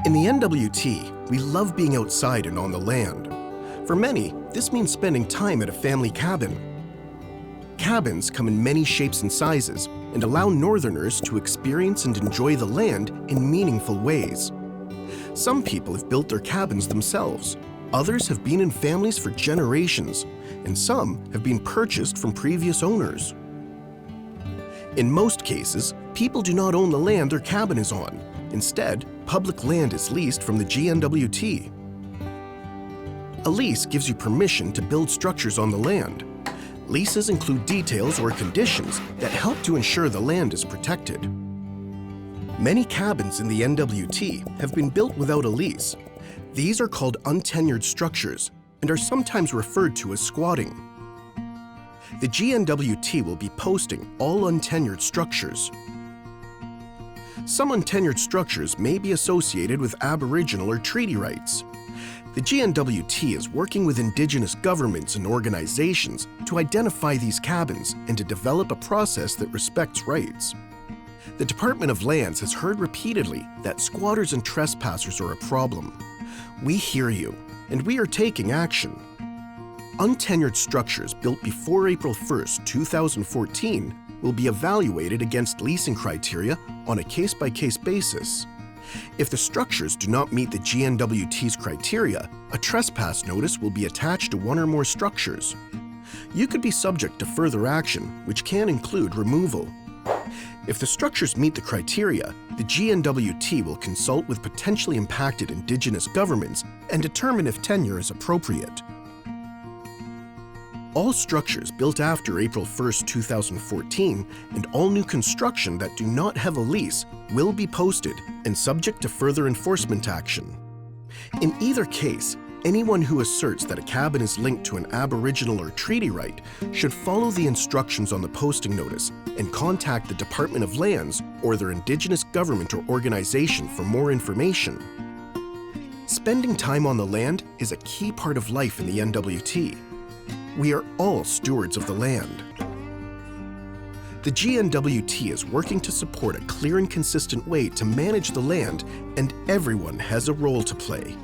In the NWT, we love being outside and on the land. For many, this means spending time at a family cabin. Cabins come in many shapes and sizes and allow Northerners to experience and enjoy the land in meaningful ways. Some people have built their cabins themselves, others have been in families for generations, and some have been purchased from previous owners. In most cases, people do not own the land their cabin is on. Instead, public land is leased from the GNWT. A lease gives you permission to build structures on the land. Leases include details or conditions that help to ensure the land is protected. Many cabins in the NWT have been built without a lease. These are called untenured structures and are sometimes referred to as squatting. The GNWT will be posting all untenured structures. Some untenured structures may be associated with Aboriginal or treaty rights. The GNWT is working with Indigenous governments and organizations to identify these cabins and to develop a process that respects rights. The Department of Lands has heard repeatedly that squatters and trespassers are a problem. We hear you, and we are taking action. Untenured structures built before April 1st, 2014 will be evaluated against leasing criteria on a case-by-case basis. If the structures do not meet the GNWT's criteria, a trespass notice will be attached to one or more structures. You could be subject to further action, which can include removal. If the structures meet the criteria, the GNWT will consult with potentially impacted Indigenous governments and determine if tenure is appropriate. All structures built after April 1st, 2014 and all new construction that do not have a lease will be posted and subject to further enforcement action. In either case, anyone who asserts that a cabin is linked to an Aboriginal or treaty right should follow the instructions on the posting notice and contact the Department of Lands or their Indigenous government or organization for more information. Spending time on the land is a key part of life in the NWT. We are all stewards of the land. The GNWT is working to support a clear and consistent way to manage the land, and everyone has a role to play.